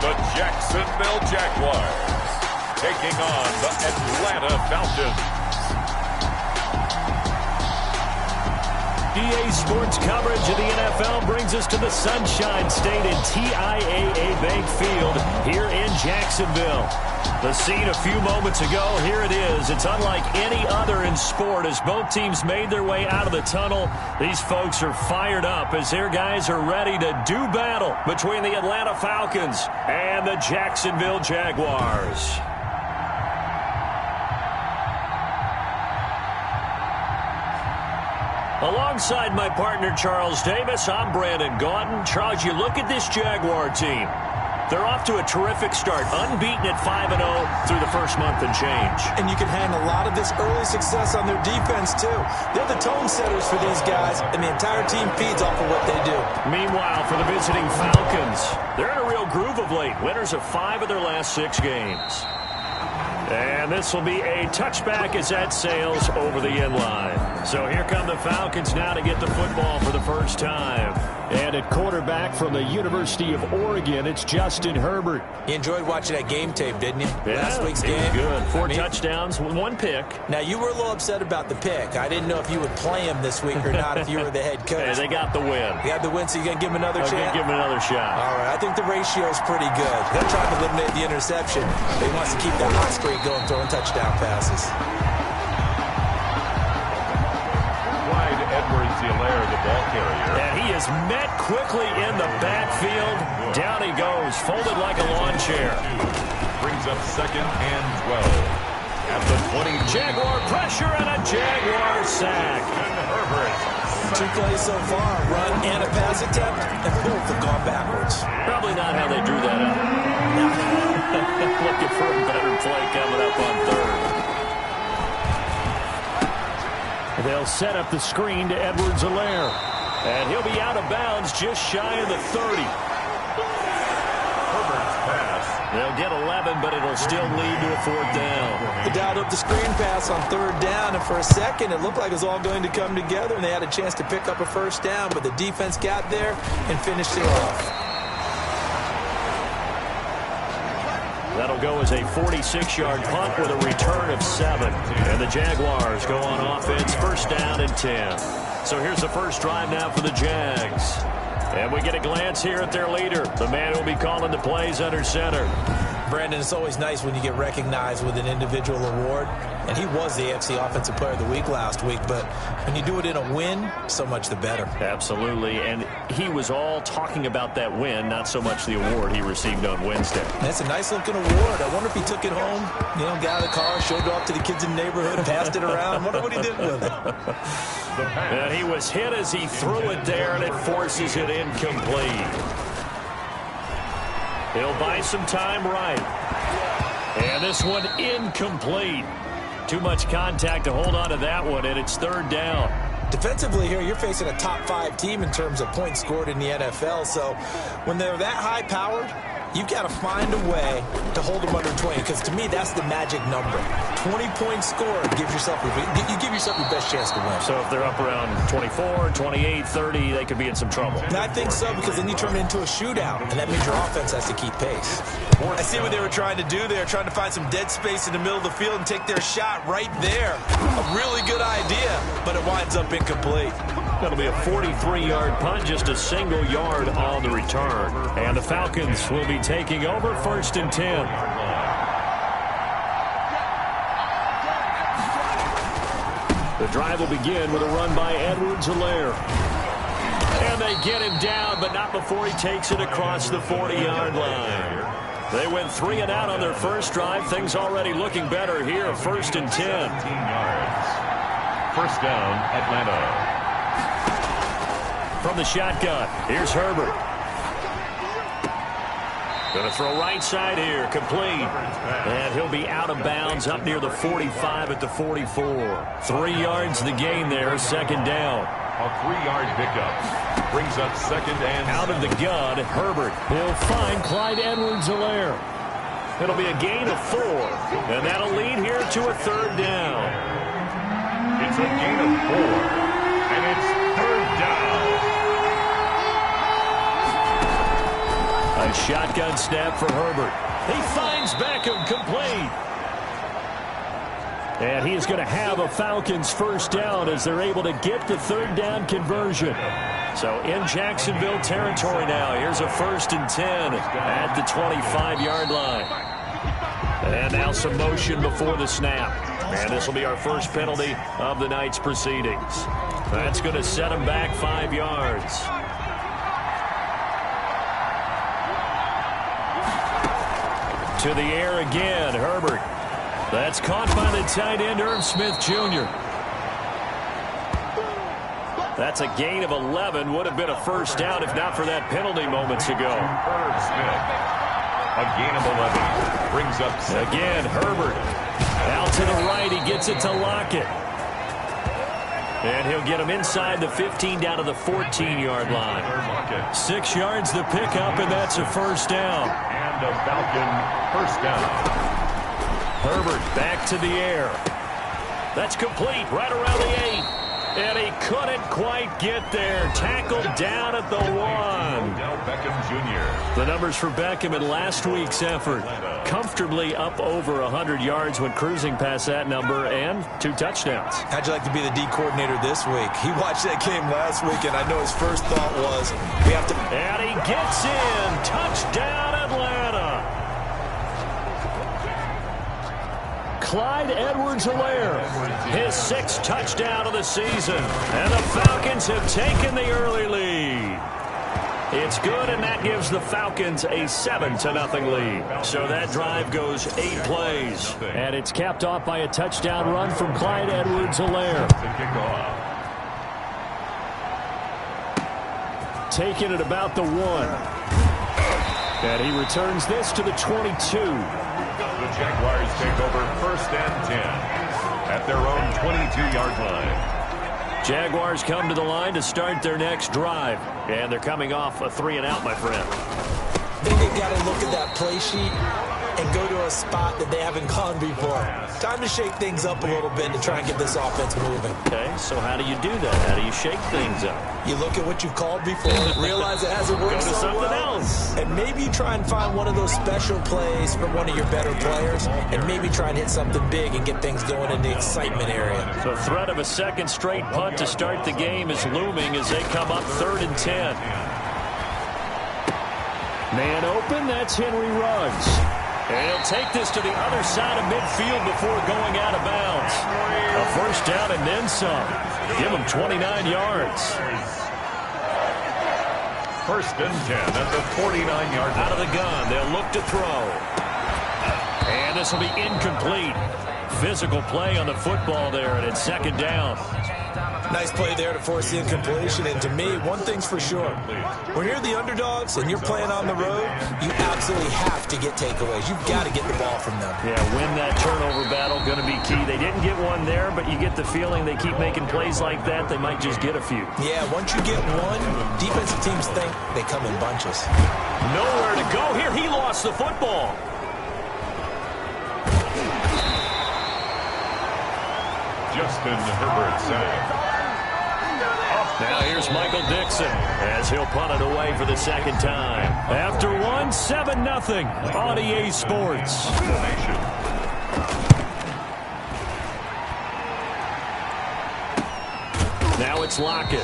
the Jacksonville Jaguars taking on the Atlanta Falcons. EA Sports coverage of the NFL brings us to the Sunshine State in TIAA Bank Field here in Jacksonville. The scene a few moments ago, here it is. It's unlike any other in sport as both teams made their way out of the tunnel. These folks are fired up as their guys are ready to do battle between the Atlanta Falcons and the Jacksonville Jaguars. Alongside my partner, Charles Davis, I'm Brandon Gaunton. Charles, you look at this Jaguar team. They're off to a terrific start, unbeaten at 5-0 through the first month and change. And you can hang a lot of this early success on their defense, too. They're the tone setters for these guys, and the entire team feeds off of what they do. Meanwhile, for the visiting Falcons, they're in a real groove of late. Winners of 5 of their last 6 games. And this will be a touchback as that sails over the end line. So here come the Falcons now to get the football for the first time. And at quarterback from the University of Oregon, it's Justin Herbert. You enjoyed watching that game tape, didn't you? Yeah, Last week's game. Good. 4 touchdowns, 1 pick. Now, you were a little upset about the pick. I didn't know if you would play him this week or not if you were the head coach. Hey, they got the win. You got the win, so you're going to give him another chance? I'm going to give him another shot. All right, I think the ratio is pretty good. They're trying to eliminate the interception, but he wants to keep that hot streak going, throwing touchdown passes. Edwards-Helaire, the ball carrier. And he is met quickly in the backfield. Down he goes, folded like a lawn chair. Brings up 2nd and 12. At the 20. Jaguar pressure and a Jaguar sack. And Herbert. 2 plays so far, run and a pass attempt, and both have gone backwards. Probably not how they drew that up. Looking for a better play coming up on 3rd. They'll set up the screen to Edwards-Helaire. And he'll be out of bounds just shy of the 30. Herbert's pass. They'll get 11, but it'll still lead to a 4th down. They dialed up the screen pass on 3rd down, and for a second it looked like it was all going to come together, and they had a chance to pick up a 1st down, but the defense got there and finished it off. That'll go as a 46-yard punt with a return of 7. And the Jaguars go on offense, 1st down and 10. So here's the first drive now for the Jags. And we get a glance here at their leader, the man who will be calling the plays under center. Brandon, it's always nice when you get recognized with an individual award. And he was the AFC Offensive Player of the Week last week. But when you do it in a win, so much the better. Absolutely. And he was all talking about that win, not so much the award he received on Wednesday. That's a nice-looking award. I wonder if he took it home, got out of the car, showed it off to the kids in the neighborhood, passed it around. I wonder what he did with it. And he was hit as he threw it there, and it forces it incomplete. He'll buy some time right. And this one incomplete. Too much contact to hold on to that one, and it's 3rd down. Defensively here, you're facing a top 5 team in terms of points scored in the NFL. So when they're that high-powered, you've got to find a way to hold them under 20, because to me, that's the magic number. 20 points scored gives yourself you give yourself your best chance to win. So if they're up around 24, 28, 30, they could be in some trouble. And I think so, because then you turn it into a shootout, and that means your offense has to keep pace. I see what they were trying to do there, trying to find some dead space in the middle of the field and take their shot right there. A really good idea, but it winds up incomplete. That'll be a 43-yard punt, just a single yard on the return. And the Falcons will be taking over, 1st and 10. The drive will begin with a run by Edwards-Helaire. And they get him down, but not before he takes it across the 40-yard line. They went 3 and out on their first drive. Things already looking better here, 1st and 10. 17 yards. 1st down, Atlanta. From the shotgun, here's Herbert. Going to throw right side here, complete. And he'll be out of bounds up near the 45 at the 44. 3 yards the gain there, 2nd down. A 3-yard pickup. Brings up 2nd and out of the gun, Herbert. He'll find Clyde Edwards-Helaire. It'll be a gain of 4. And that'll lead here to a 3rd down. It's a gain of 4. And it's 3rd down. A Shotgun snap for Herbert. He finds Beckham, complete. And he is going to have a Falcons first down as they're able to get the third down conversion. So in Jacksonville territory now. Here's a 1st and 10 at the 25-yard line. And now some motion before the snap. And this will be our first penalty of the night's proceedings. That's going to set him back 5 yards. To the air again, Herbert. That's caught by the tight end, Irv Smith Jr. That's a gain of 11. Would have been a first down if not for that penalty moments ago. Irv Smith. A gain of 11. Brings up 7. Again, Herbert. Out to the right. He gets it to Lockett. And he'll get him inside the 15 down to the 14-yard line. 6 yards the pickup, and that's a first down. And a Falcon first down. Herbert back to the air. That's complete right around the 8. And he couldn't quite get there. Tackled down at the 1. Now Beckham Jr. The numbers for Beckham in last week's effort. Comfortably up over 100 yards when cruising past that number, and 2 touchdowns. How'd you like to be the D coordinator this week? He watched that game last week, and I know his first thought was, we have to... And he gets in. Touchdown, Atlanta. Clyde Edwards-Helaire, his 6th touchdown of the season. And the Falcons have taken the early lead. It's good, and that gives the Falcons a 7-0 lead. So that drive goes 8 plays. And it's capped off by a touchdown run from Clyde Edwards-Helaire. Taking it about the 1. And he returns this to the 22. The Jaguars take over 1st and 10 at their own 22-yard line. Jaguars come to the line to start their next drive. And they're coming off a 3-and-out, my friend. I think they've got to look at that play sheet and go to a spot that they haven't gone before. Time to shake things up a little bit to try and get this offense moving. Okay, so how do you do that? How do you shake things up? You look at what you've called before, realize it hasn't worked Go to so something well, else. and maybe try and find one of those special plays from one of your better players, and maybe try and hit something big and get things going in the excitement area. The threat of a second straight punt to start the game is looming as they come up 3rd and 10. Man open, that's Henry Ruggs. And he'll take this to the other side of midfield before going out of bounds. A first down and then some. Give him 29 yards. 1st and 10 at the 49-yard line. Out of the gun, they'll look to throw. And this will be incomplete. Physical play on the football there, and it's 2nd down. Nice play there to force the incompletion. And to me, one thing's for sure. When you're the underdogs and you're playing on the road, you absolutely have to get takeaways. You've got to get the ball from them. Yeah, win that turnover battle, going to be key. They didn't get one there, but you get the feeling they keep making plays like that, they might just get a few. Yeah, once you get one, defensive teams think they come in bunches. Nowhere to go here. He lost the football. Justin Herbert sack. Now here's Michael Dixon as he'll punt it away for the 2nd time. After one, 7-0 on EA Sports. Now it's Lockett.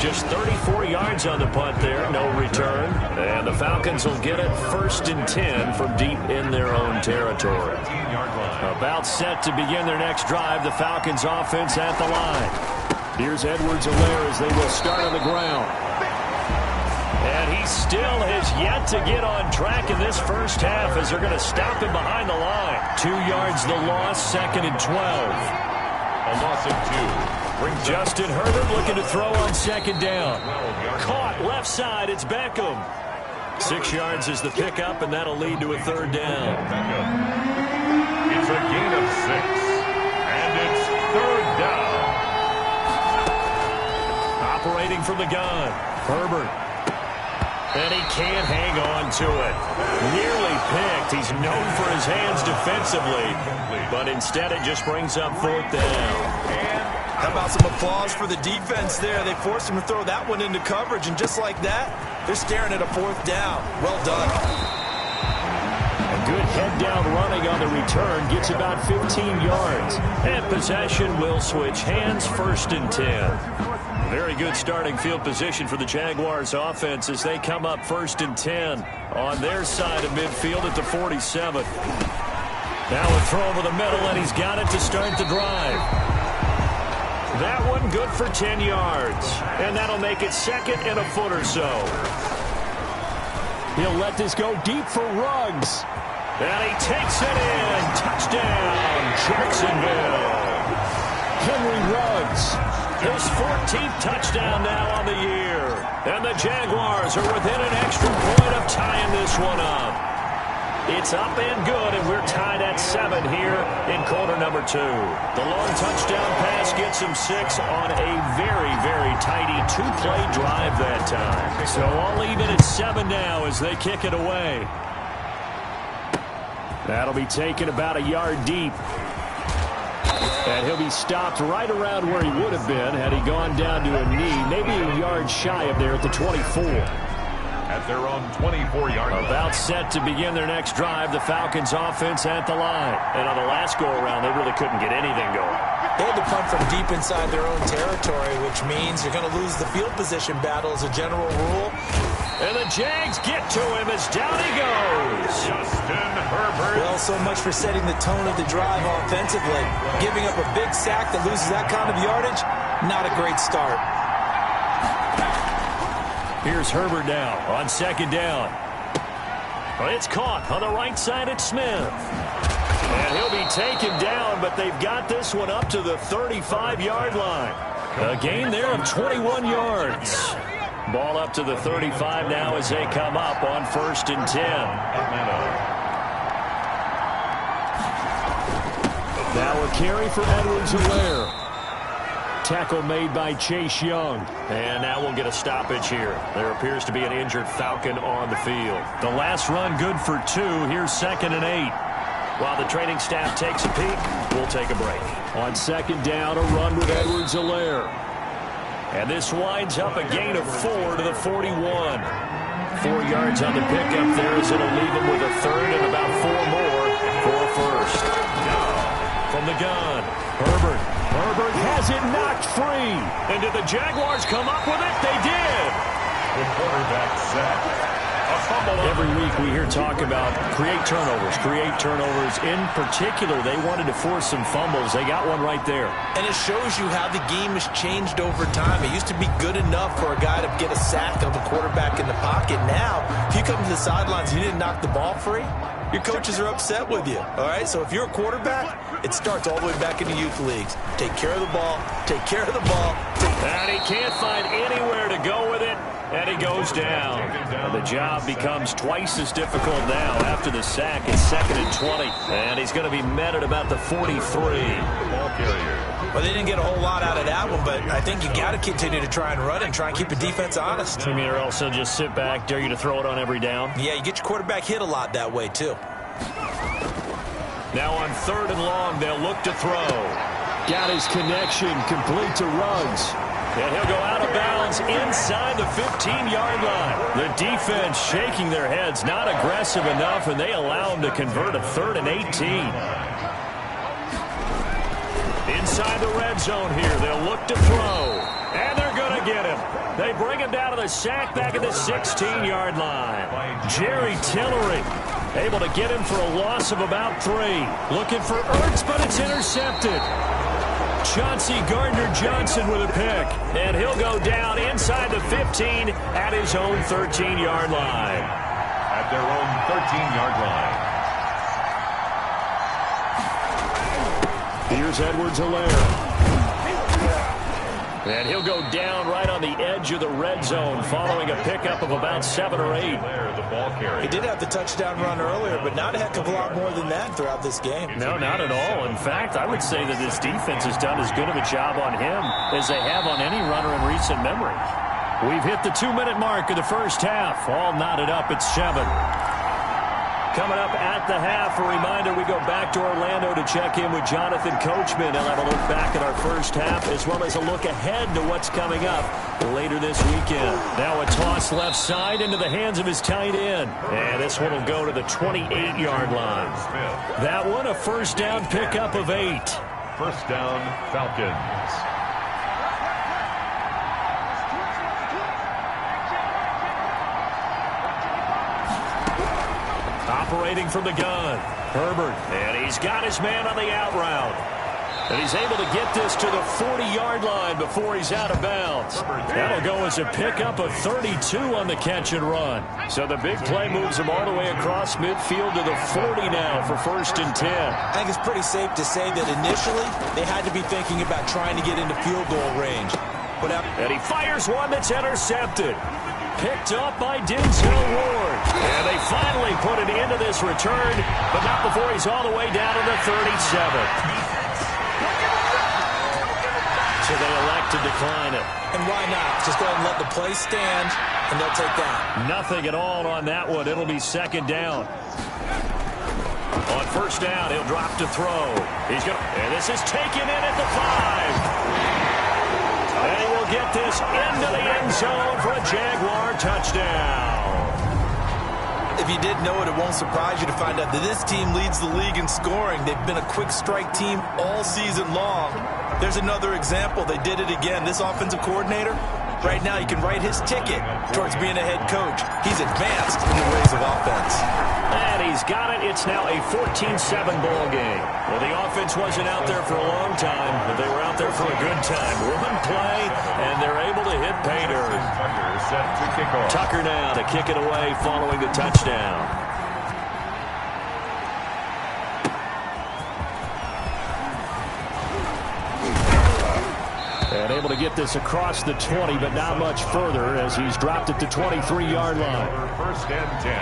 Just 34 yards on the punt there, no return. And the Falcons will get it 1st and 10 from deep in their own territory. About set to begin their next drive, the Falcons offense at the line. Here's Edwards-Helaire as they will start on the ground. And he still has yet to get on track in this first half as they're going to stop him behind the line. 2 yards the loss, 2nd and 12. A loss of 2. Justin Herbert looking to throw on 2nd down. Caught left side, it's Beckham. 6 yards is the pickup, and that'll lead to a 3rd down. It's a gain of 6. And it's 3rd down. Operating from the gun, Herbert. And he can't hang on to it. Nearly picked. He's known for his hands defensively, but instead it just brings up 4th down. How about some applause for the defense there? They forced him to throw that one into coverage, and just like that, They're staring at a 4th down. Well done. A good head-down running on the return gets about 15 yards. And possession will switch hands, 1st and 10. Very good starting field position for the Jaguars offense as they come up 1st and 10 on their side of midfield at the 47. Now a throw over the middle, and he's got it to start the drive. That one good for 10 yards. And that'll make it 2nd and a foot or so. He'll let this go deep for Ruggs. And he takes it in. Touchdown, Jacksonville. Henry Ruggs. His 14th touchdown now on the year. And the Jaguars are within an extra point of tying this one up. It's up and good, and we're tied at 7 here in quarter number 2. The long touchdown pass gets him 6 on a very, very tidy 2-play drive that time. So I'll leave it at 7 now as they kick it away. That'll be taken about a yard deep. And he'll be stopped right around where he would have been had he gone down to a knee, maybe a yard shy of there at the 24. At their own 24-yard line. About set to begin their next drive, the Falcons offense at the line. And on the last go-around, they really couldn't get anything going. They had to punt from deep inside their own territory, which means you're going to lose the field position battle as a general rule. And the Jags get to him as down he goes. Justin Herbert. Well, so much for setting the tone of the drive offensively. Giving up a big sack that loses that kind of yardage, not a great start. Here's Herbert now on 2nd down. It's caught on the right side at Smith. And he'll be taken down, but they've got this one up to the 35-yard line. A gain there of 21 yards. Ball up to the 35 now as they come up on 1st and 10. Now a carry for Edwards-Helaire. Tackle made by Chase Young. And now we'll get a stoppage here. There appears to be an injured Falcon on the field. The last run good for 2. Here's 2nd and 8. While the training staff takes a peek, we'll take a break. On 2nd down, a run with Edwards-Helaire. And this winds up a gain of 4 to the 41. 4 yards on the pickup there as it'll leave him with a 3rd and about 4 more for a 1st. From the gun, Herbert. Herbert has it knocked free. And did the Jaguars come up with it? They did. The quarterback sack. Every week we hear talk about create turnovers. In particular, they wanted to force some fumbles. They got one right there. And it shows you how the game has changed over time. It used to be good enough for a guy to get a sack of a quarterback in the pocket. Now, if you come to the sidelines and you didn't knock the ball free, your coaches are upset with you. All right, so if you're a quarterback, it starts all the way back in the youth leagues. Take care of the ball. Take care of the ball. And he can't find anywhere to go with it. And he goes down. And the job becomes twice as difficult now after the sack. It's 2nd and 20. And he's going to be met at about the 43. Ball carrier. Well, they didn't get a whole lot out of that one, but I think you got to continue to try and run and try and keep the defense honest. You mean, or else they'll just sit back, dare you to throw it on every down? Yeah, you get your quarterback hit a lot that way, too. Now on 3rd and long, they'll look to throw. Got his connection complete to Ruggs. And he'll go out of bounds inside the 15-yard line. The defense shaking their heads, not aggressive enough, and they allow him to convert a 3rd and 18. Inside the red zone here, they'll look to throw. And they're going to get him. They bring him down to the sack back at the 16-yard line. Jerry Tillery able to get him for a loss of about 3. Looking for Ertz, but it's intercepted. Chauncey Gardner-Johnson with a pick. And he'll go down inside the 15 at his own 13-yard line. At their own 13-yard line. Here's Edwards-Helaire. And he'll go down right on the edge of the red zone following a pickup of about 7 or 8. He did have the touchdown run earlier, but not a heck of a lot more than that throughout this game. No, not at all. In fact, I would say that this defense has done as good of a job on him as they have on any runner in recent memory. We've hit the 2-minute mark of the first half. All knotted up at 7. Coming up at the half, a reminder, we go back to Orlando to check in with Jonathan Coachman. He'll have a look back at our first half as well as a look ahead to what's coming up later this weekend. Now a toss left side into the hands of his tight end. And this one will go to the 28-yard line. That one a first down pickup of 8. First down, Falcons. Operating from the gun, Herbert, and he's got his man on the out route. And he's able to get this to the 40-yard line before he's out of bounds. That'll go as a pickup of 32 on the catch and run. So the big play moves him all the way across midfield to the 40 now for 1st and 10. I think it's pretty safe to say that initially they had to be thinking about trying to get into field goal range. And he fires one that's intercepted. Picked up by Denzel Ward. And they finally put an end to this return, but not before he's all the way down to the 37. So they elect to decline it. And why not? Just go ahead and let the play stand, and they'll take that. Nothing at all on that one. It'll be 2nd down. On 1st down, he'll drop to throw. And this is taken in at the 5. And he will get this into the end zone for a Jaguar touchdown. If you didn't know it, it won't surprise you to find out that this team leads the league in scoring. They've been a quick strike team all season long. There's another example. They did it again. This offensive coordinator, right now, he can write his ticket towards being a head coach. He's advanced in the ways of offense. And he's got it. It's now a 14-7 ball game. Well, the offense wasn't out there for a long time, but they were out there for a good time. One play, and they're able to hit pay dirt. Tucker now to kick it away following the touchdown. And able to get this across the 20, but not much further as he's dropped it to 23-yard line. 1st and 10.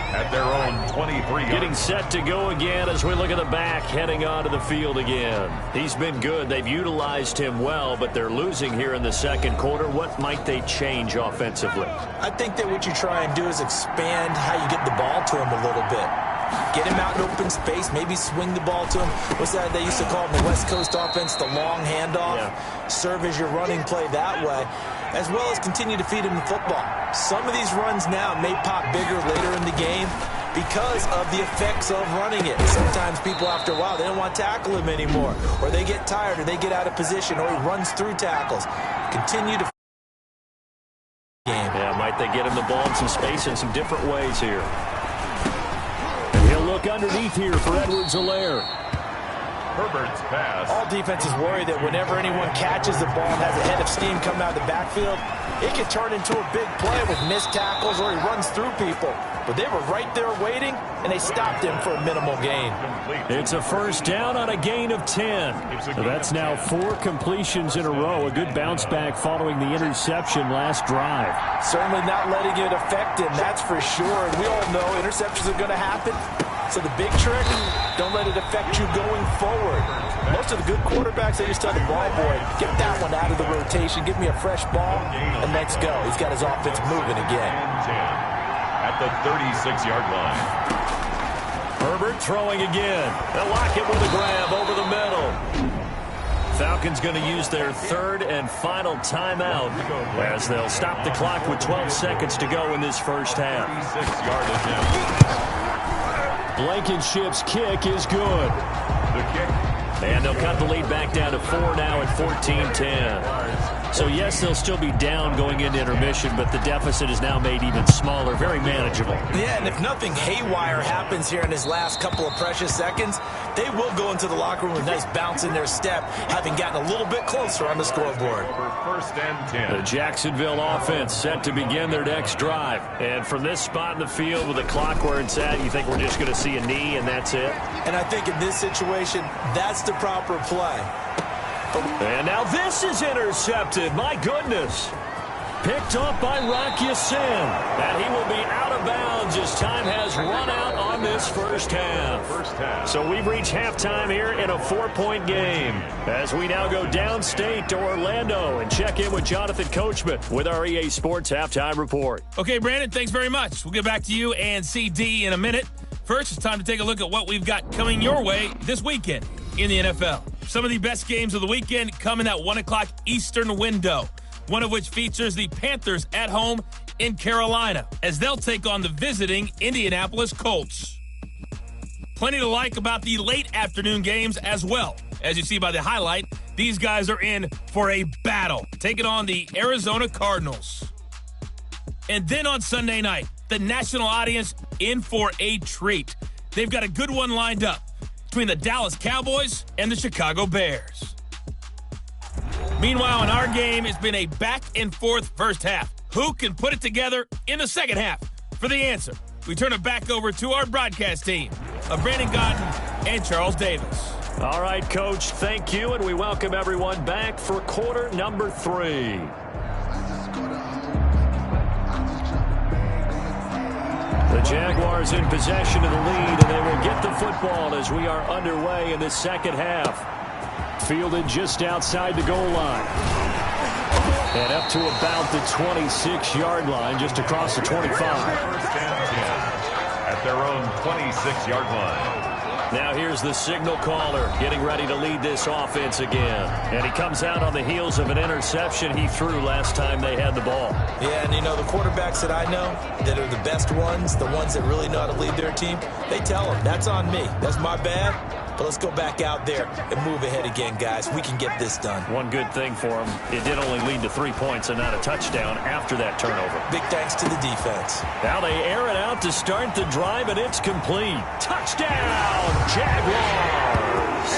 At their own 23. Getting set to go again as we look at the back, heading onto the field again. He's been good. They've utilized him well, but they're losing here in the 2nd quarter. What might they change offensively? I think that what you try and do is expand how you get the ball to him a little bit. Get him out in open space, maybe swing the ball to him. What's that they used to call it in the West Coast offense, the long handoff? Yeah. Serve as your running play that way, as well as continue to feed him the football. Some of these runs now may pop bigger later in the game because of the effects of running it. Sometimes people, after a while, they don't want to tackle him anymore, or they get tired, or they get out of position, or he runs through tackles. Continue to game. Yeah, might they get him the ball in some space in some different ways here. He'll look underneath here for Edwards-Helaire. Herbert's pass. All defenses worry that whenever anyone catches the ball and has a head of steam coming out of the backfield, it can turn into a big play with missed tackles or he runs through people. But they were right there waiting, and they stopped him for a minimal gain. It's a 1st down on a gain of 10. So that's now 4 completions in a row. A good bounce back following the interception last drive. Certainly not letting it affect him, that's for sure. And we all know interceptions are going to happen. So the big trick, don't let it affect you going forward. Most of the good quarterbacks, they just tell the ball boy, get that one out of the rotation, give me a fresh ball, and let's go. He's got his offense moving again. At the 36-yard line. Herbert throwing again. They'll lock it with a grab over the middle. Falcons going to use their 3rd and final timeout as they'll stop the clock with 12 seconds to go in this first half. 36-yard attempt. Blankenship's kick is good. The kick. And they'll cut the lead back down to 4 now at 14-10. So, yes, they'll still be down going into intermission, but the deficit is now made even smaller, very manageable. Yeah, and if nothing haywire happens here in his last couple of precious seconds, they will go into the locker room with a nice bounce in their step, having gotten a little bit closer on the scoreboard. For 1st and 10. The Jacksonville offense set to begin their next drive. And from this spot in the field with the clock where it's at, you think we're just going to see a knee and that's it? And I think in this situation, that's the proper play. And now this is intercepted. My goodness. Picked up by Rock Ya-Sin. And he will be out of bounds as time has run out on this first half. So we've reached halftime here in a 4-point game. As we now go downstate to Orlando and check in with Jonathan Coachman with our EA Sports Halftime Report. Okay, Brandon, thanks very much. We'll get back to you and CD in a minute. First, it's time to take a look at what we've got coming your way this weekend in the NFL. Some of the best games of the weekend come in that 1 o'clock Eastern window, one of which features the Panthers at home in Carolina, as they'll take on the visiting Indianapolis Colts. Plenty to like about the late afternoon games as well. As you see by the highlight, these guys are in for a battle, taking on the Arizona Cardinals. And then on Sunday night, the national audience in for a treat. They've got a good one lined up between the Dallas Cowboys and the Chicago Bears. Meanwhile, in our game, it's been a back-and-forth first half. Who can put it together in the second half? For the answer, we turn it back over to our broadcast team of Brandon Godden and Charles Davis. All right, Coach, thank you, and we welcome everyone back for quarter number 3. The Jaguars in possession of the lead, and they will get the football as we are underway in the second half. Fielded just outside the goal line. And up to about the 26-yard line, just across the 25. First and 10 at their own 26-yard line. Now here's the signal caller getting ready to lead this offense again. And he comes out on the heels of an interception he threw last time they had the ball. Yeah, and you know, the quarterbacks that I know that are the best ones, the ones that really know how to lead their team, they tell them, that's on me. That's my bad. But let's go back out there and move ahead again, guys. We can get this done. One good thing for him, it did only lead to 3 points and not a touchdown after that turnover. Big thanks to the defense. Now they air it out to start the drive, and it's complete. Touchdown, Jaguars!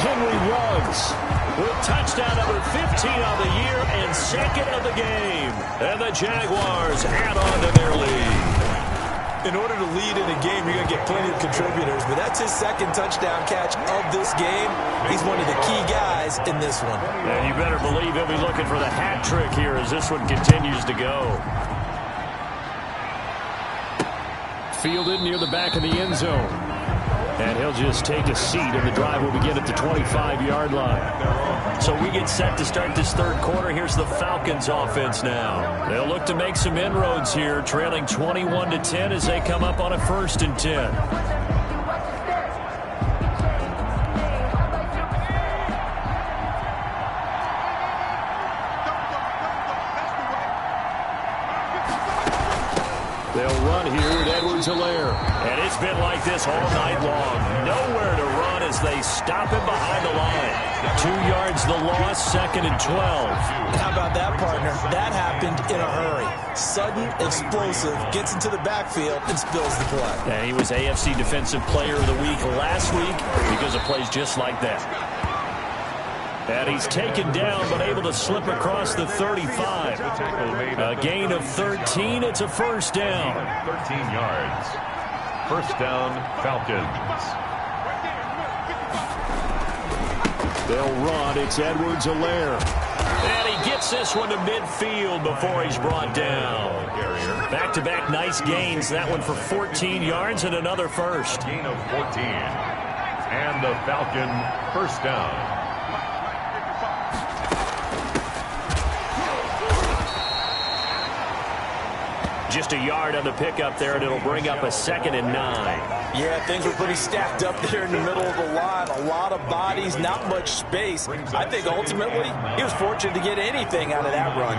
Henry Ruggs with touchdown number 15 on the year and second of the game. And the Jaguars add on to their lead. In order to lead in a game, you're going to get plenty of contributors, but that's his second touchdown catch of this game. He's one of the key guys in this one. And you better believe he'll be looking for the hat trick here as this one continues to go. Fielded near the back of the end zone. And he'll just take a seat, and the drive will begin at the 25-yard line. So we get set to start this third quarter. Here's the Falcons offense now. They'll look to make some inroads here, trailing 21-10 as they come up on a 1st and 10. They'll run here with Edwards-Helaire. And it's been like this all night long. Nowhere to run as they stop him behind the line. 2 yards the loss, 2nd and 12. How about that, partner? That happened in a hurry. Sudden, explosive, gets into the backfield and spills the play. And he was AFC Defensive Player of the Week last week because of plays just like that. And he's taken down, but able to slip across the 35. A gain of 13. It's a 1st down. 13 yards. 1st down, Falcons. They'll run. It's Edwards-Helaire. And he gets this one to midfield before he's brought down. Back-to-back nice gains. That one for 14 yards and another 1st. Gain of 14. And the Falcon 1st down. Just a yard on the pickup there, and it'll bring up a 2nd and 9. Yeah, things were pretty stacked up there in the middle of the line. A lot of bodies, not much space. I think ultimately he was fortunate to get anything out of that run.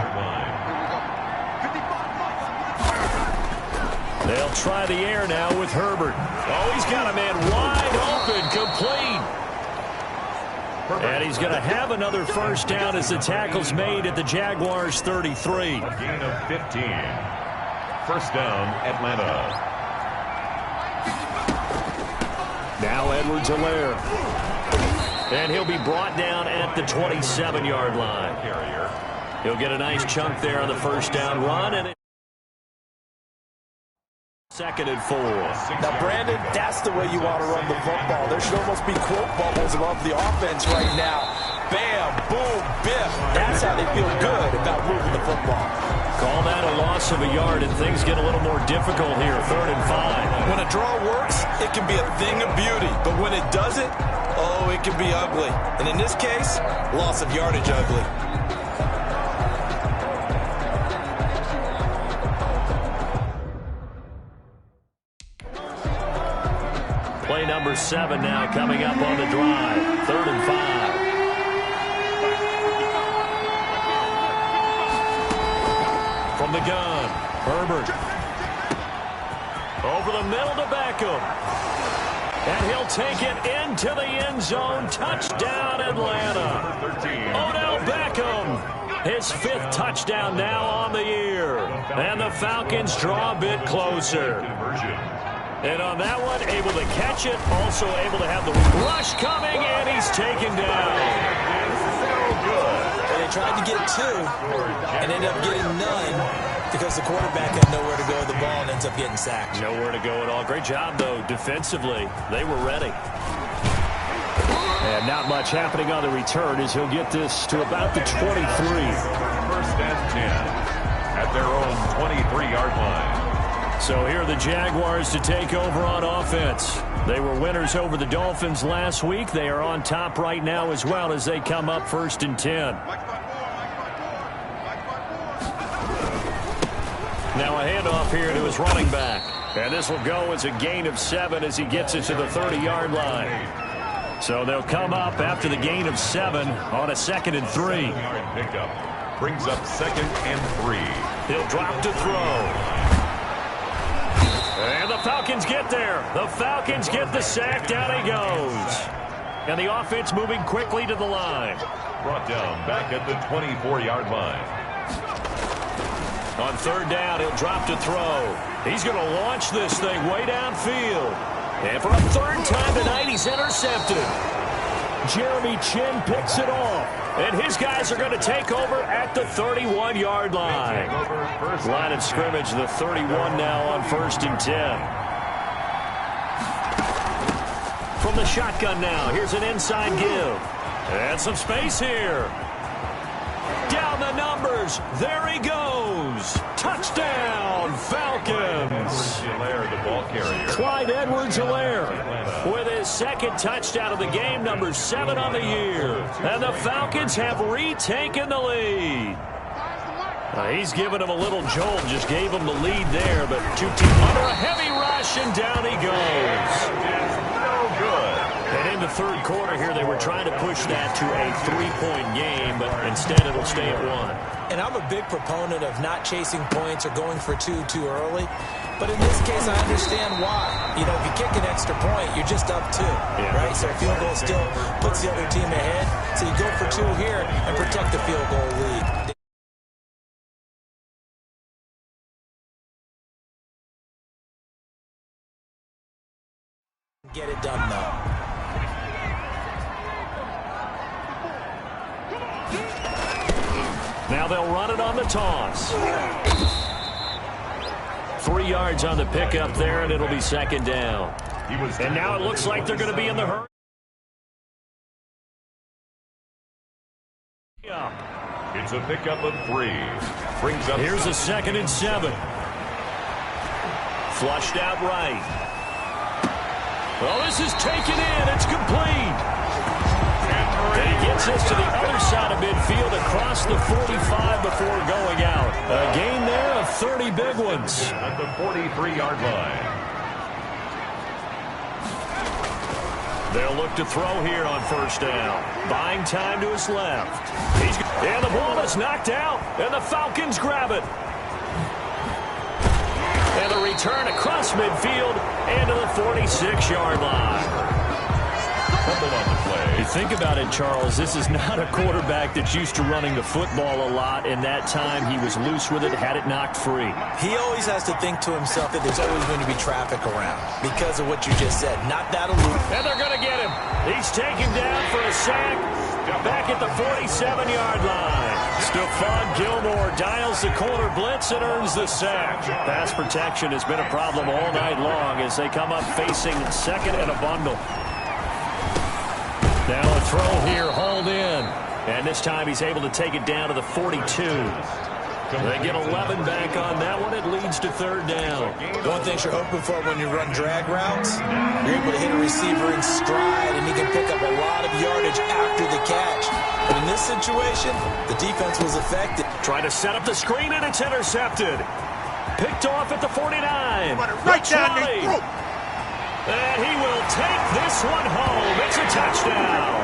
They'll try the air now with Herbert. Oh, he's got a man wide open, complete. And he's going to have another 1st down as the tackle's made at the Jaguars' 33. A gain of 15. 1st down, Atlanta. Now Edwards-Helaire. And he'll be brought down at the 27-yard line. He'll get a nice chunk there on the 1st down run. And 2nd and 4. Now, Brandon, that's the way you want to run the football. There should almost be quote bubbles above the offense right now. Bam, boom, biff. That's how they feel good about moving the football. Call that a loss of a yard, and things get a little more difficult here. 3rd and 5. When a draw works, it can be a thing of beauty. But when it doesn't, oh, it can be ugly. And in this case, loss of yardage ugly. Play number 7 now coming up on the drive. 3rd and 5. From the gun, Herbert. Over the middle to Beckham. And he'll take it into the end zone. Touchdown, Atlanta. Odell Beckham. His 5th touchdown now on the year. And the Falcons draw a bit closer. And on that one, able to catch it. Also able to have the rush coming, and he's taken down. They tried to get 2 and ended up getting none because the quarterback had nowhere to go with the ball and ends up getting sacked. Nowhere to go at all. Great job, though, defensively. They were ready. And not much happening on the return as he'll get this to about the 23. 1st and 10 at their own 23-yard line. So here are the Jaguars to take over on offense. They were winners over the Dolphins last week. They are on top right now as well as they come up 1st and 10. Now a handoff here to his running back. And this will go as a gain of 7 as he gets it to the 30-yard line. So they'll come up after the gain of 7 on a 2nd and 3. Pickup brings up 2nd and 3. He'll drop to throw. And the Falcons get there. The Falcons get the sack. Down he goes. And the offense moving quickly to the line. Brought down back at the 24-yard line. On 3rd down, he'll drop to throw. He's going to launch this thing way downfield. And for a 3rd time tonight, he's intercepted. Jeremy Chin picks it off. And his guys are going to take over at the 31-yard line. Line of scrimmage, the 31 now on 1st and 10. From the shotgun now, here's an inside give. And some space here. Down the numbers. There he goes. Touchdown, Falcons. The ball carrier. Clyde Edwards-Helaire with his 2nd touchdown of the game, number 7 on the year. And the Falcons have retaken the lead. He's given him a little jolt, just gave him the lead there, but 2 teams under a heavy rush, and down he goes. No good. And in the 3rd quarter here, they were trying to push that to a 3-point game, but instead it'll stay at 1. And I'm a big proponent of not chasing points or going for 2 too early. But in this case, I understand why. You know, if you kick an extra point, you're just up 2, right? So a field goal still puts the other team ahead. So you go for 2 here and protect the field goal lead. Get it done, though. Now they'll run it on the toss. 3 yards on the pickup there, and it'll be 2nd down. And now it looks like they're going to be in the hurry. It's a pickup of 3. Brings up. Here's a 2nd and 7. Flushed out right. Well, this is taken in. It's complete. And he gets this to the other side of midfield across the 45 before going out. A gain there of 30 big ones. At the 43-yard line. They'll look to throw here on 1st down. Buying time to his left. And the ball is knocked out, and the Falcons grab it. And the return across midfield and to the 46-yard line. Fumble on the play. You think about it, Charles, this is not a quarterback that's used to running the football a lot. In that time, he was loose with it, had it knocked free. He always has to think to himself that there's always going to be traffic around because of what you just said. Not that aloof. And they're going to get him. He's taken down for a sack back at the 47-yard line. Stephon Gilmore dials the corner blitz and earns the sack. Pass protection has been a problem all night long as they come up facing 2nd and a bundle. Now a throw here, hauled in. And this time he's able to take it down to the 42. They get 11 back on that one. It leads to 3rd down. The one thing you're hoping for when you run drag routes, you're able to hit a receiver in stride, and he can pick up a lot of yardage after the catch. But in this situation, the defense was effective. Trying to set up the screen, and it's intercepted. Picked off at the 49. Right down the throat. And he will take this one home. It's a touchdown.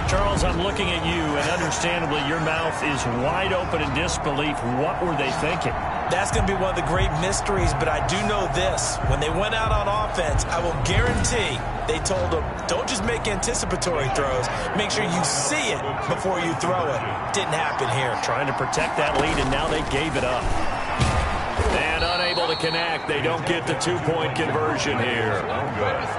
Charles, I'm looking at you, and understandably, your mouth is wide open in disbelief. What were they thinking? That's going to be one of the great mysteries, but I do know this. When they went out on offense, I will guarantee they told them, don't just make anticipatory throws. Make sure you see it before you throw it. Didn't happen here. Trying to protect that lead, and now they gave it up. And unable to connect. They don't get the two-point conversion here.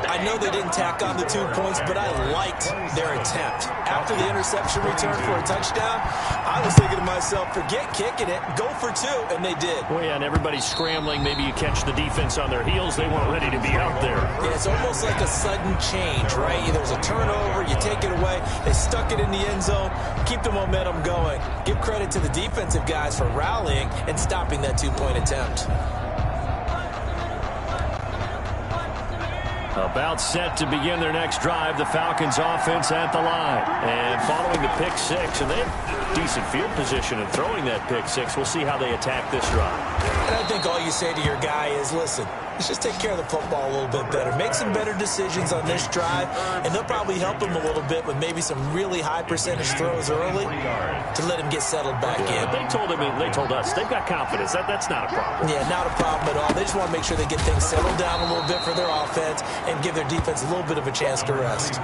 I know they didn't tack on the 2 points, but I liked their attempt. After the interception return for a touchdown, I was thinking to myself, forget kicking it, go for 2, and they did. Well, yeah, and everybody's scrambling. Maybe you catch the defense on their heels. They weren't ready to be out there. Yeah, it's almost like a sudden change, right? There's a turnover, you take it away, they stuck it in the end zone, keep the momentum going. Give credit to the defensive guys for rallying and stopping that 2-point attempt. About set to begin their next drive, the Falcons offense at the line. And following the pick six, and they have decent field position in throwing that pick six. We'll see how they attack this drive. And I think all you say to your guy is, listen, let's just take care of the football a little bit better. Make some better decisions on this drive, and they'll probably help him a little bit with maybe some really high percentage throws early to let him get settled back in. They told us they've got confidence. That's not a problem. Yeah, not a problem at all. They just want to make sure they get things settled down a little bit for their offense and give their defense a little bit of a chance to rest.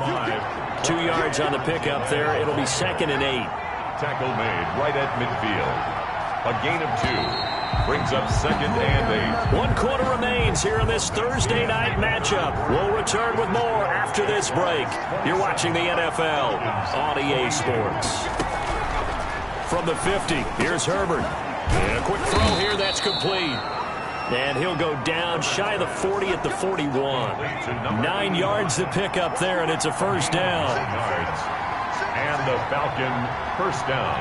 2 yards on the pickup there. It'll be 2nd and 8. Tackle made right at midfield. A gain of 2. Brings up 2nd and 8. 1 quarter remains here in this Thursday night matchup. We'll return with more after this break. You're watching the NFL on EA Sports. From the 50, here's Herbert. And a quick throw here that's complete. And he'll go down shy of the 40 at the 41. 9 yards to pick up there, and it's a first down. And the Falcon first down.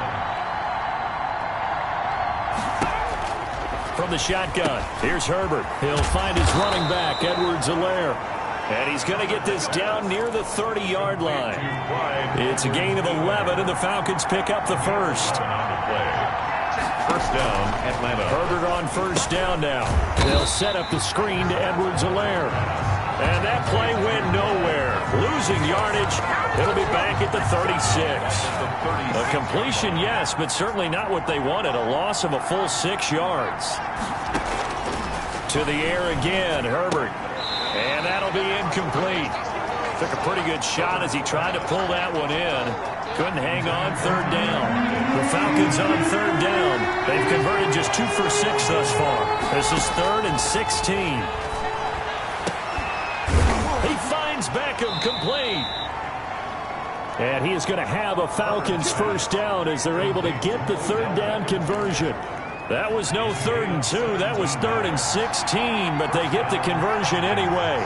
From the shotgun, here's Herbert. He'll find his running back, Edwards-Helaire. And he's going to get this down near the 30-yard line. It's a gain of 11, and the Falcons pick up the first. First down, Atlanta. Herbert on first down now. They'll set up the screen to Edwards-Helaire. And that play went nowhere. Losing yardage. It'll be back at the 36. A completion, yes, but certainly not what they wanted. A loss of a full 6 yards. To the air again, Herbert. And that'll be incomplete. Took a pretty good shot as he tried to pull that one in. Couldn't hang on, 3rd down. The Falcons on 3rd down. They've converted just 2 for 6 thus far. This is 3rd and 16. He finds Beckham complete. And he is going to have a Falcons first down as they're able to get the 3rd down conversion. That was no 3rd and 2. That was 3rd and 16, but they get the conversion anyway.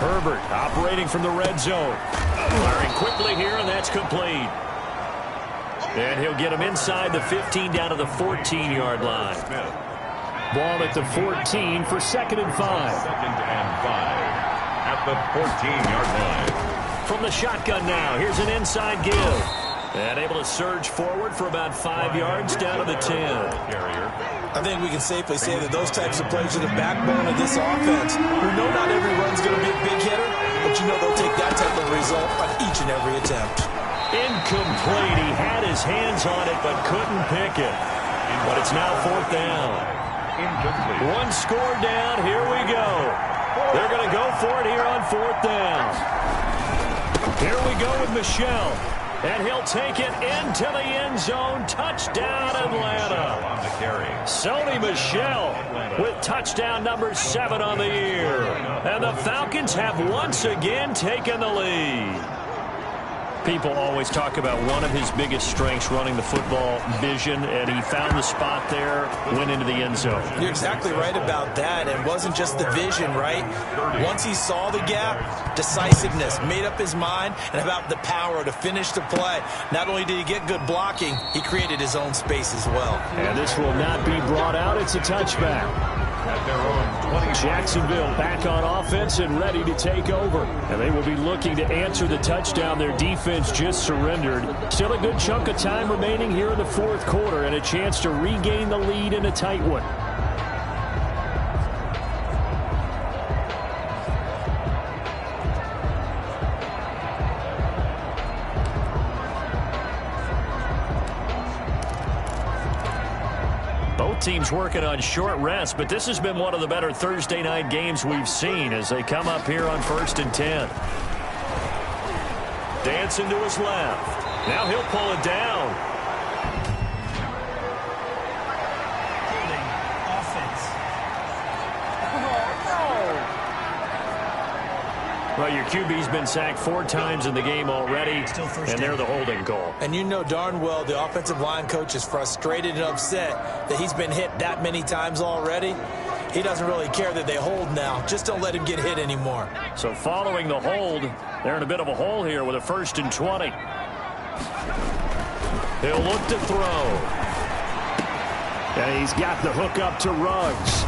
Herbert operating from the red zone. Firing quickly here, and that's complete. And he'll get him inside the 15 down to the 14-yard line. Ball at the 14 for 2nd and 5. 2nd and 5 at the 14-yard line. From the shotgun now, here's an inside give. And able to surge forward for about 5 yards down to the 10. I think we can safely say that those types of plays are the backbone of this offense. We know not every run's going to be a big hitter, but you know they'll take that type of result on each and every attempt. Incomplete. He had his hands on it, but couldn't pick it. But it's now 4th down. Incomplete. 1 score down. Here we go. They're going to go for it here on 4th down. Here we go with Michel. And he'll take it into the end zone. Touchdown, Atlanta. On the carry. Sony Michel with touchdown number 7 on the year. And the Falcons have once again taken the lead. People always talk about one of his biggest strengths, running the football, vision, and he found the spot there, went into the end zone. You're exactly right about that. It wasn't just the vision, right? Once he saw the gap, decisiveness, made up his mind, and about the power to finish the play. Not only did he get good blocking, he created his own space as well. And this will not be brought out. It's a touchback. At their own Jacksonville back on offense and ready to take over. And they will be looking to answer the touchdown their defense just surrendered. Still a good chunk of time remaining here in the fourth quarter and a chance to regain the lead in a tight one. Teams working on short rest, but this has been one of the better Thursday night games we've seen as they come up here on 1st and 10. Dancing to his left. Now he'll pull it down. Well, your QB's been sacked 4 times in the game already, and they're the holding call. And you know darn well the offensive line coach is frustrated and upset that he's been hit that many times already. He doesn't really care that they hold now. Just don't let him get hit anymore. So following the hold, they're in a bit of a hole here with a 1st and 20. He'll look to throw. And he's got the hook up to Ruggs.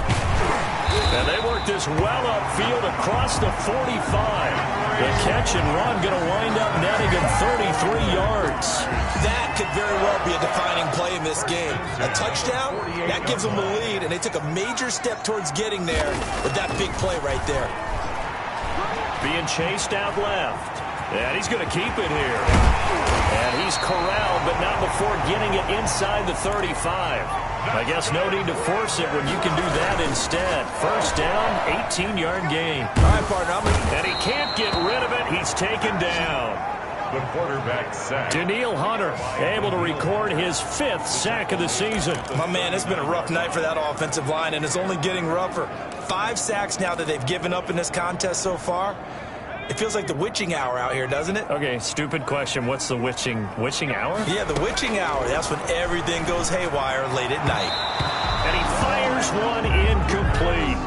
And they work this well upfield across the 45. The catch and run going to wind up netting him 33 yards. That could very well be a defining play in this game. A touchdown, that gives them the lead, and they took a major step towards getting there with that big play right there. Being chased out left. And he's going to keep it here. And he's corralled, but not before getting it inside the 35. I guess no need to force it when you can do that instead. 1st down, 18-yard gain. All right, partner. And he can't get rid of it. He's taken down. The quarterback sack. Daniil Hunter able to record his 5th sack of the season. My man, it's been a rough night for that offensive line, and it's only getting rougher. 5 sacks now that they've given up in this contest so far. It feels like the witching hour out here, doesn't it? Okay, stupid question. What's the witching hour? Yeah, the witching hour. That's when everything goes haywire late at night. And he fires one incomplete.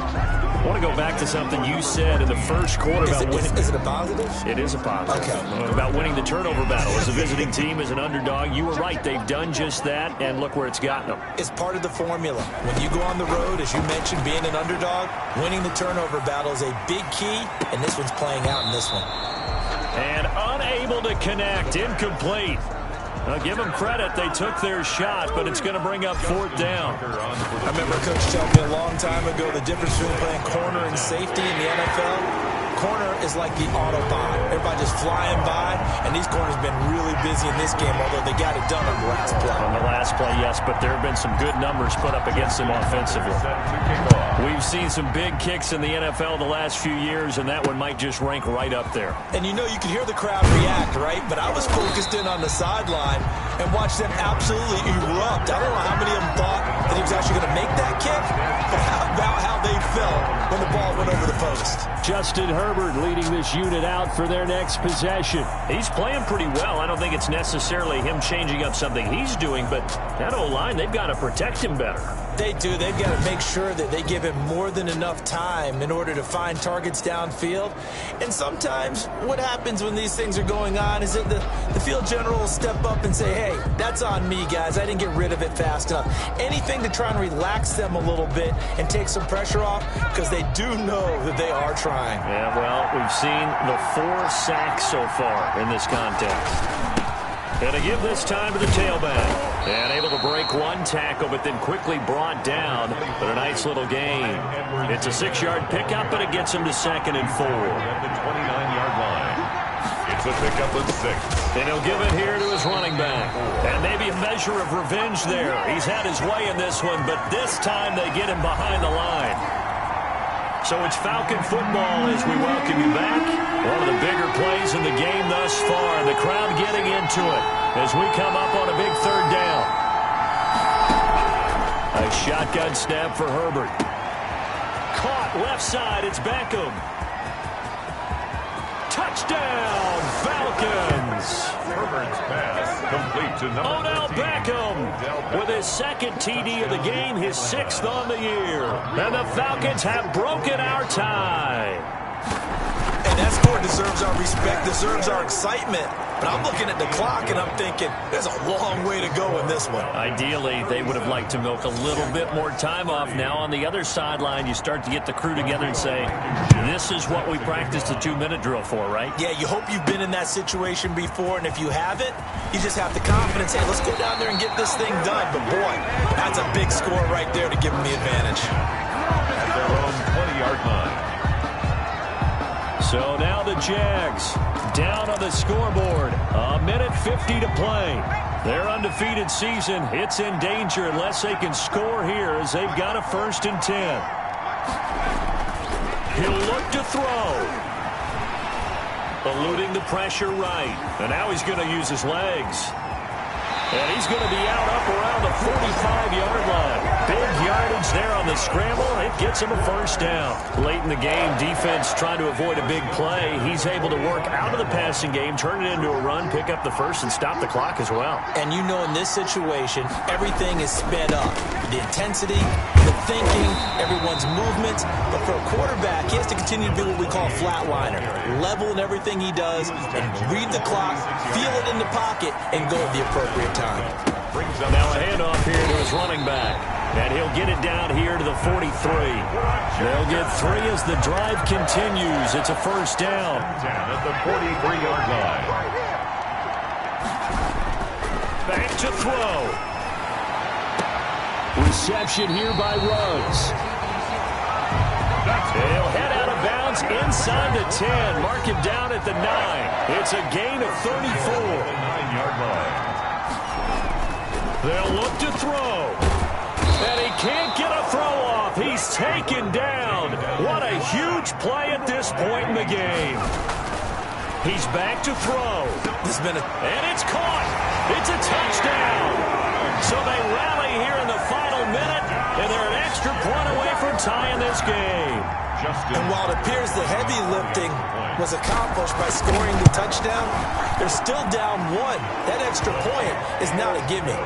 I want to go back to something you said in the first quarter about winning. Is it a positive? It is a positive. Okay. About winning the turnover battle. As a visiting team, as an underdog, you were right. They've done just that, and look where it's gotten them. It's part of the formula. When you go on the road, as you mentioned, being an underdog, winning the turnover battle is a big key, and this one's playing out in this one. And unable to connect. Incomplete. Now, give them credit. They took their shot, but it's going to bring up 4th down. I remember a coach telling me a long time ago the difference between playing corner and safety in the NFL. Corner is like the Autobahn. Everybody just flying by, and these corners have been really busy in this game, although they got it done on the last play. On the last play, yes, but there have been some good numbers put up against them offensively. We've seen some big kicks in the NFL the last few years, and that one might just rank right up there. And you know you can hear the crowd react, right? But I was focused in on the sideline and watched them absolutely erupt. I don't know how many of them thought that he was actually going to make that kick, but how about how they felt when the ball went over the post. Justin Herbert leading this unit out for their next possession. He's playing pretty well. I don't think it's necessarily him changing up something he's doing, but that O-line, they've got to protect him better. They do. They've got to make sure that they give him more than enough time in order to find targets downfield. And sometimes what happens when these things are going on is that the field general will step up and say, hey, that's on me, guys. I didn't get rid of it fast enough. Anything to try and relax them a little bit and take some pressure off because they do know that they are trying. Yeah, well, we've seen the 4 sacks so far in this contest. And to give this time to the tailback. And able to break one tackle, but then quickly brought down. But a nice little gain. It's a 6-yard pickup, but it gets him to 2nd and 4. At the 29-yard line. It's a pickup of 6. And he'll give it here to his running back. And maybe a measure of revenge there. He's had his way in this one, but this time they get him behind the line. So it's Falcon football as we welcome you back. One of the bigger plays in the game thus far. The crowd getting into it as we come up on a big 3rd down. A shotgun snap for Herbert. Caught left side. It's Beckham. Touchdown, Falcons. Herbert's pass complete to number Odell 13. Beckham with his 2nd TD of the game, his 6th on the year. And the Falcons have broken our tie. And that score deserves our respect, deserves our excitement. But I'm looking at the clock, and I'm thinking, there's a long way to go in this one. Ideally, they would have liked to milk a little bit more time off. Now on the other sideline, you start to get the crew together and say, this is what we practiced the 2-minute drill for, right? Yeah, you hope you've been in that situation before, and if you haven't, you just have the confidence, hey, let's go down there and get this thing done. But, boy, that's a big score right there to give them the advantage. At their own 20-yard line. So now the Jags down on the scoreboard. 1:50 to play. Their undefeated season, it's in danger unless they can score here as they've got a 1st and 10. He'll look to throw. Eluding the pressure right. And now he's going to use his legs. And he's going to be out up around the 45-yard line. Big yardage there on the scramble. It gets him a 1st down. Late in the game, defense trying to avoid a big play. He's able to work out of the passing game, turn it into a run, pick up the 1st, and stop the clock as well. And you know in this situation, everything is sped up. The intensity, the thinking, everyone's movements. But for a quarterback, he has to continue to be what we call a flatliner. Level in everything he does and read the clock, feel it in the pocket, and go at the appropriate time. Now a handoff here to his running back. And he'll get it down here to the 43. They'll get 3 as the drive continues. It's a 1st down. At the 43-yard line. Back to throw. Reception here by Ruggs. He'll head out of bounds inside the 10. Mark him down at the 9. It's a gain of 34. 9-yard line. They'll look to throw. And he can't get a throw off. He's taken down. What a huge play at this point in the game. He's back to throw. And it's caught. It's a touchdown. So they rally here in the final minute, and they're an extra point away from tying this game. And while it appears the heavy lifting was accomplished by scoring the touchdown, they're still down 1. That extra point is not a gimme.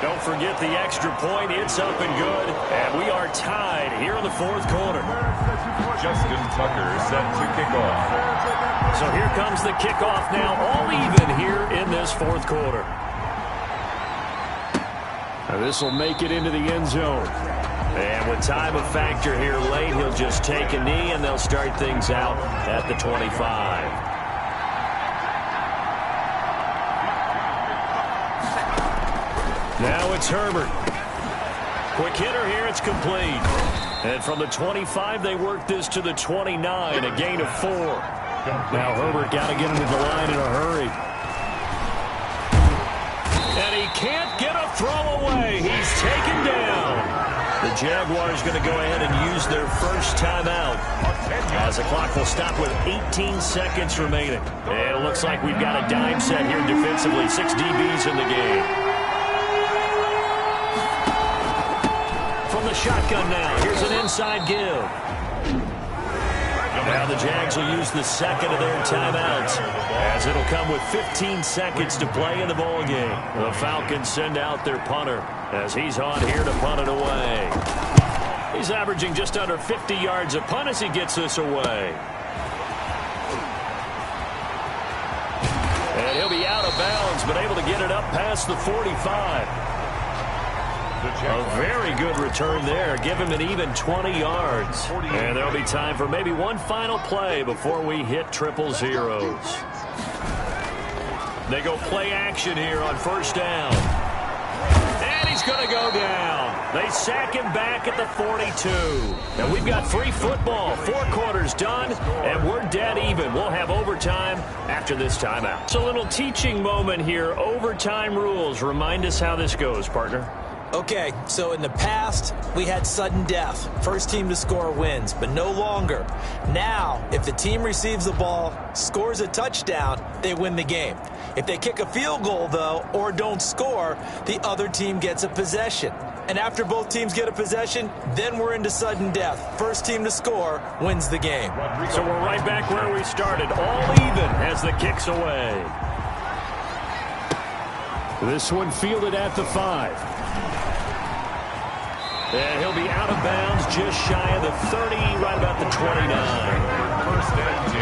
Don't forget the extra point. It's up and good. And we are tied here in the 4th quarter. Justin Tucker set to kick off. So here comes the kickoff now, all even here in this 4th quarter. Now this will make it into the end zone. And with time a factor here late, he'll just take a knee, and they'll start things out at the 25. Now it's Herbert. Quick hitter here, it's complete. And from the 25, they work this to the 29, a gain of 4. Now Herbert got to get into the line in a hurry. And he can't get a throw away. He's taken down. The Jaguars going to go ahead and use their first timeout as the clock will stop with 18 seconds remaining. And it looks like we've got a dime set here defensively. 6 DBs in the game. From the shotgun now, here's an inside give. Now the Jags will use the second of their timeouts as it'll come with 15 seconds to play in the ballgame. The Falcons send out their punter as he's on here to punt it away. He's averaging just under 50 yards a punt as he gets this away. And he'll be out of bounds, but able to get it up past the 45. A very good return there. Give him an even 20 yards. And there'll be time for maybe one final play before we hit 000. They go play action here on 1st down. And he's going to go down. They sack him back at the 42. Now we've got free football. 4 quarters done, and we're dead even. We'll have overtime after this timeout. It's a little teaching moment here. Overtime rules. Remind us how this goes, partner. Okay, so in the past, we had sudden death. First team to score wins, but no longer. Now, if the team receives the ball, scores a touchdown, they win the game. If they kick a field goal, though, or don't score, the other team gets a possession. And after both teams get a possession, then we're into sudden death. First team to score wins the game. So we're right back where we started, all even as the kick's away. This one fielded at the 5. And he'll be out of bounds just shy of the 30, right about the 29. 1st and 10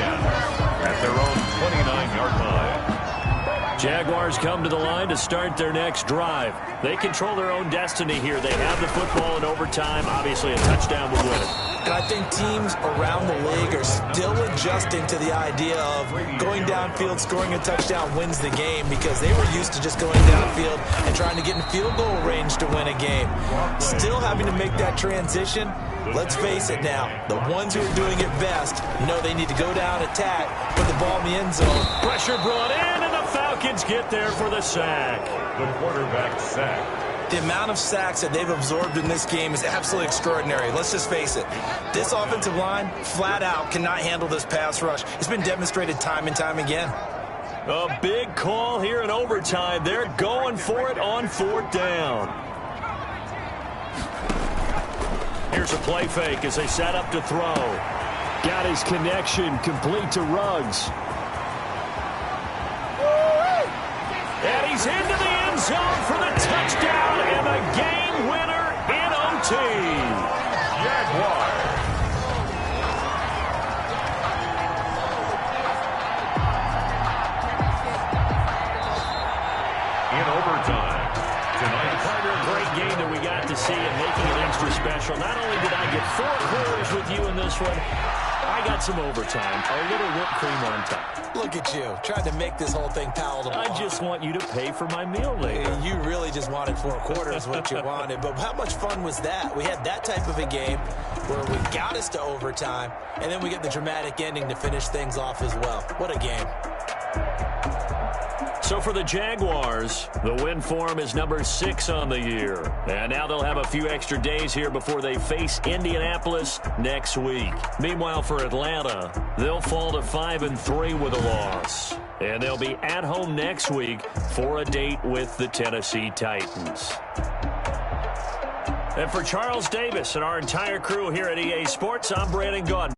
at their own 29-yard line. Jaguars come to the line to start their next drive. They control their own destiny here. They have the football in overtime. Obviously, a touchdown would win it. And I think teams around the league are still adjusting to the idea of going downfield, scoring a touchdown wins the game, because they were used to just going downfield and trying to get in field goal range to win a game. Still having to make that transition. Let's face it now, the ones who are doing it best know they need to go down, attack, put the ball in the end zone. Pressure brought in, and the Falcons get there for the sack. The quarterback sack. The amount of sacks that they've absorbed in this game is absolutely extraordinary. Let's just face it. This offensive line, flat out, cannot handle this pass rush. It's been demonstrated time and time again. A big call here in overtime. They're going for it on 4th down. Here's a play fake as they set up to throw. Got his connection complete to Ruggs. And he's into the end zone for the touchdown and the game winner in OT. Jaguars. In overtime tonight. Partner, a great game that we got to see and making it extra special. Not only did I get 4 quarters with you in this one, I got some overtime, a little whipped cream on top. Look at you, trying to make this whole thing palatable. I just want you to pay for my meal later. You really just wanted 4 quarters, what you wanted. But how much fun was that? We had that type of a game where we got us to overtime, and then we get the dramatic ending to finish things off as well. What a game. So for the Jaguars, the win form is number 6 on the year. And now they'll have a few extra days here before they face Indianapolis next week. Meanwhile, for Atlanta, they'll fall to 5-3 with a loss. And they'll be at home next week for a date with the Tennessee Titans. And for Charles Davis and our entire crew here at EA Sports, I'm Brandon Gaudin.